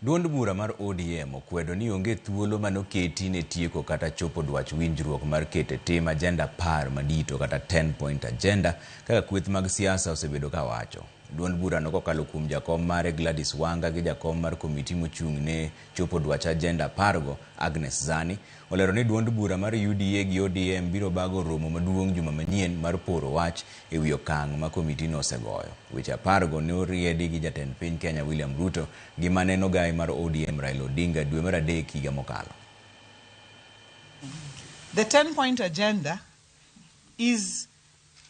Duond bura mar ODM okwedo ni onge thuolo manoketi ne tieko kata chopo dwach winjruok mar keto tim agenda 10 madito kata 10-point agenda kaka kweth mag siasa osebedo kawacho. Duond bura no kokalo kuom jakom mare Gladys Wanga gi jakom mar komiti mochung' ne chopo dwach agenda 10 go Agnes Zani olero ni duond bura mar UDA gi ODM biro bago romo maduong' juma manyien mar poro wach e wi okang' ma komiti no osegoyo. Weche 10 go ne oriedi gi jatend piny Kenya William Ruto gi maneno gai mar ODM Raila Odinga dwe mar adek higa mokalo. The 10-point agenda is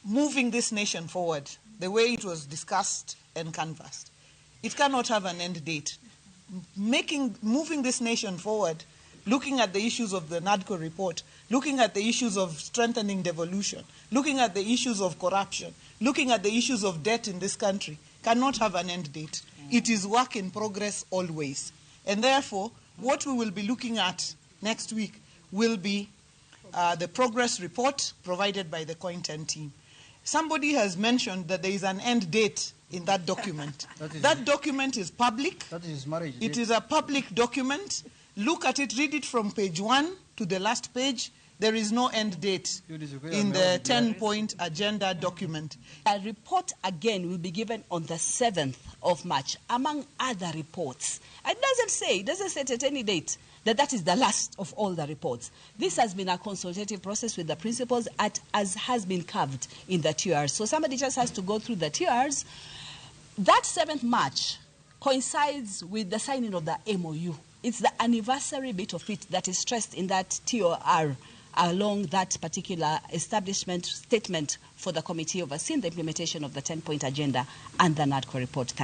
moving this nation forward the way it was discussed and canvassed. It cannot have an end date. Moving this nation forward, looking at the issues of the NADCO report, looking at the issues of strengthening devolution, looking at the issues of corruption, looking at the issues of debt in this country, cannot have an end date. It is work in progress always. And therefore, what we will be looking at next week will be the progress report provided by the COIN-10 team. Somebody has mentioned that there is an end date in that document. That document is public. That is marriage. It is a public document. Look at it, read it from page 1 to the last page. There is no end date in the 10-point agenda document. A report again will be given on the 7th of March, among other reports. It doesn't say at any date that is the last of all the reports. This has been a consultative process with the principals as has been carved in the TRs. So somebody just has to go through the TRs. That 7th March coincides with the signing of the MOU. It's the anniversary bit of it that is stressed in that TOR along that particular establishment statement for the committee overseeing the implementation of the 10-point agenda and the NADCO report. Thank you.